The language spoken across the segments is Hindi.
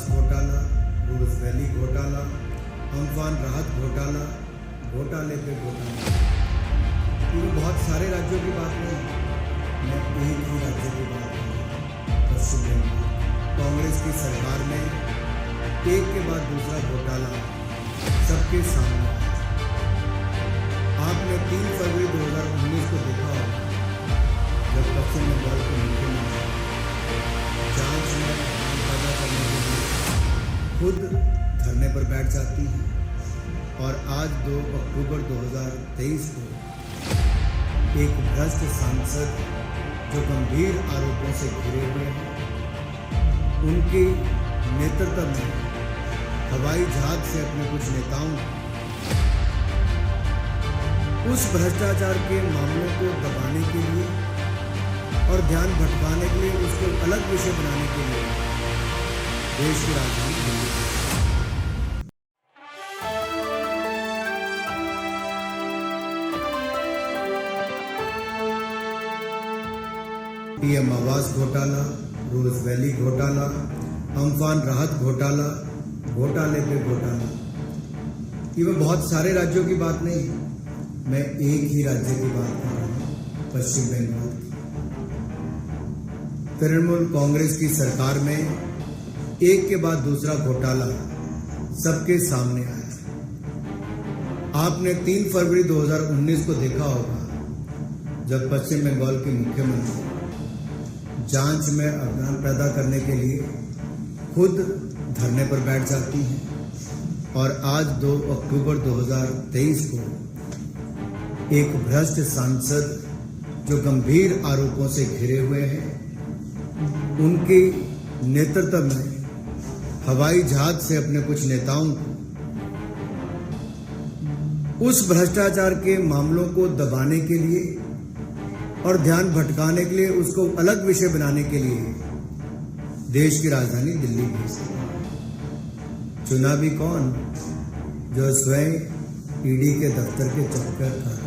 आवास घोटाला, रोज वैली घोटाला, अम्फान राहत घोटाला, घोटाले पे घोटाला। ये बहुत सारे राज्यों की बात नहीं, मैं एक ही राज्य की बात करूँ, पश्चिम बंगाल। कांग्रेस की सरकार में एक के बाद दूसरा घोटाला सबके सामने आया। आपने 3 फरवरी 2019 को देखा होगा, जब पश्चिम बंगाल के मुख्यमंत्री जांच में पैदा करने के लिए खुद धरने पर बैठ जाती है, और आज 2 अक्टूबर 2023 को एक भ्रष्ट सांसद जो गंभीर आरोपों से घिरे हुए हैं, उनके नेतृत्व में हवाई जहाज से अपने कुछ नेताओं उस भ्रष्टाचार के मामलों को दबाने के लिए और ध्यान भटकाने के लिए, उसको अलग विषय बनाने के लिए देश की राजधानी दिल्ली पीएम आवास घोटाला, रोज वैली घोटाला, अम्फान राहत घोटाला, घोटाले पे घोटाला। ये बहुत सारे राज्यों की बात नहीं, मैं एक ही राज्य की बात कर रहा हूँ, पश्चिम बंगाल की। तृणमूल कांग्रेस की सरकार में एक के बाद दूसरा घोटाला सबके सामने आया। आपने 3 फरवरी 2019 को देखा होगा, जब पश्चिम बंगाल के मुख्यमंत्री जांच में अवधान पैदा करने के लिए खुद धरने पर बैठ जाती हैं, और आज 2 अक्टूबर 2023 को एक भ्रष्ट सांसद जो गंभीर आरोपों से घिरे हुए हैं, उनके नेतृत्व में हवाई जहाज से अपने कुछ नेताओं को उस भ्रष्टाचार के मामलों को दबाने के लिए और ध्यान भटकाने के लिए, उसको अलग विषय बनाने के लिए देश की राजधानी दिल्ली भेज दिया। चुना भी कौन, जो स्वयं ईडी के दफ्तर के चक्कर कर रहा है,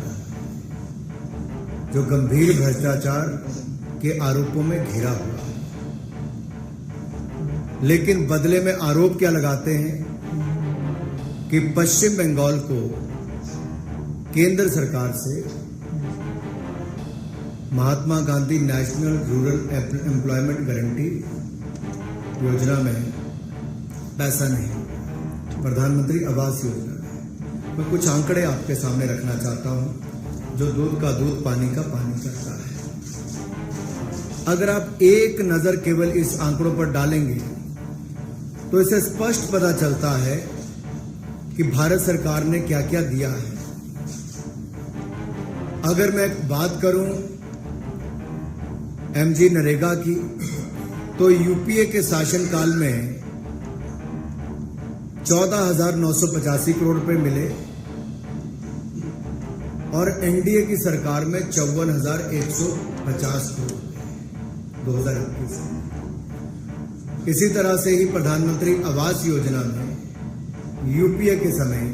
जो गंभीर भ्रष्टाचार के आरोपों में घिरा हुआ है। लेकिन बदले में आरोप क्या लगाते हैं कि पश्चिम बंगाल को केंद्र सरकार से Mahatma Gandhi national rural employment guarantee योजना में पैसा नहीं, प्रधानमंत्री आवास योजना में। मैं कुछ आंकड़े आपके सामने रखना चाहता हूं, जो दूध का दूध पानी का पानी करता है। अगर आप एक नजर केवल इस आंकड़ों पर डालेंगे तो इसे स्पष्ट पता चलता है कि भारत सरकार ने क्या क्या दिया है। अगर मैं बात करूं एमजी नरेगा की, तो यूपीए के शासनकाल में 14,985 करोड़ रुपए मिले, और एनडीए की सरकार में 54,150 करोड़ 2021। इसी तरह से ही प्रधानमंत्री आवास योजना में यूपीए के समय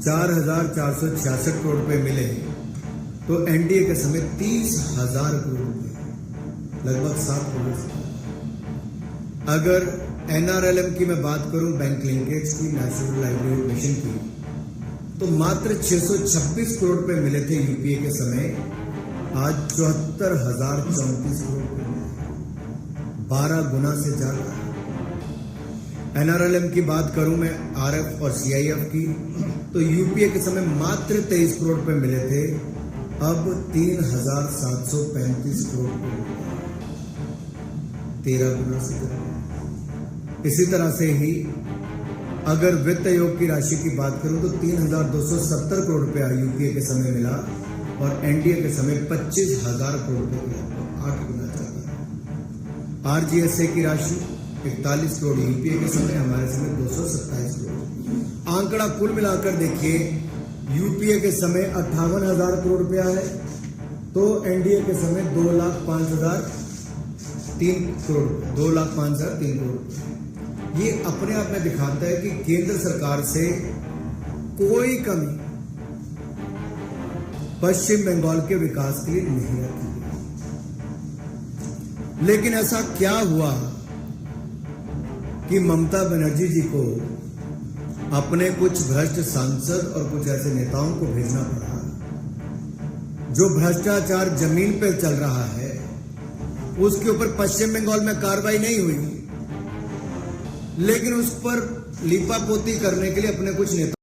4,466 करोड़ रुपए मिले, तो एनडीए के समय 30,000 करोड़ रुपए, लगभग 7 करोड़। अगर एनआरएलएम की मैं बात करूं, बैंक लिंकेज की, नेशनल लाइवलीहुड मिशन की, तो मात्र 626 करोड़ रुपए मिले थे यूपीए के समय, आज 74,034 करोड़ रुपए, 12 गुना से ज्यादा। एनआरएलएम की बात करूं मैं आरएफ और सीआईएफ की, तो यूपीए के समय मात्र 23 करोड़ रुपए मिले थे, अब 3,735 करोड़ रुपए, 13 गुना से ज्यादा। इसी तरह से ही अगर वित्त आयोग की राशि की बात करूं, तो 3,270 करोड़ रुपया यूपीए के समय मिला, और एनडीए के समय 25,000 करोड़ रुपए मिला, 8 गुना ज्यादा। आरजीएसए की राशि 41 करोड़ यूपीए के समय, हमारे समय 227 करोड़। आंकड़ा कुल मिलाकर देखिए, यूपीए के समय 58,000 करोड़ रुपया है, तो एनडीए के समय 2,05,003 करोड़, 2,05,003 करोड़। ये अपने आप में दिखाता है कि केंद्र सरकार से कोई कमी पश्चिम बंगाल के विकास के लिए नहीं आती। लेकिन ऐसा क्या हुआ कि ममता बनर्जी जी को अपने कुछ भ्रष्ट सांसद और कुछ ऐसे नेताओं को भेजना पड़ा जो भ्रष्टाचार जमीन पर चल रहा है, उसके ऊपर पश्चिम बंगाल में कार्रवाई नहीं हुई, लेकिन उस पर लीपापोती करने के लिए अपने कुछ नेता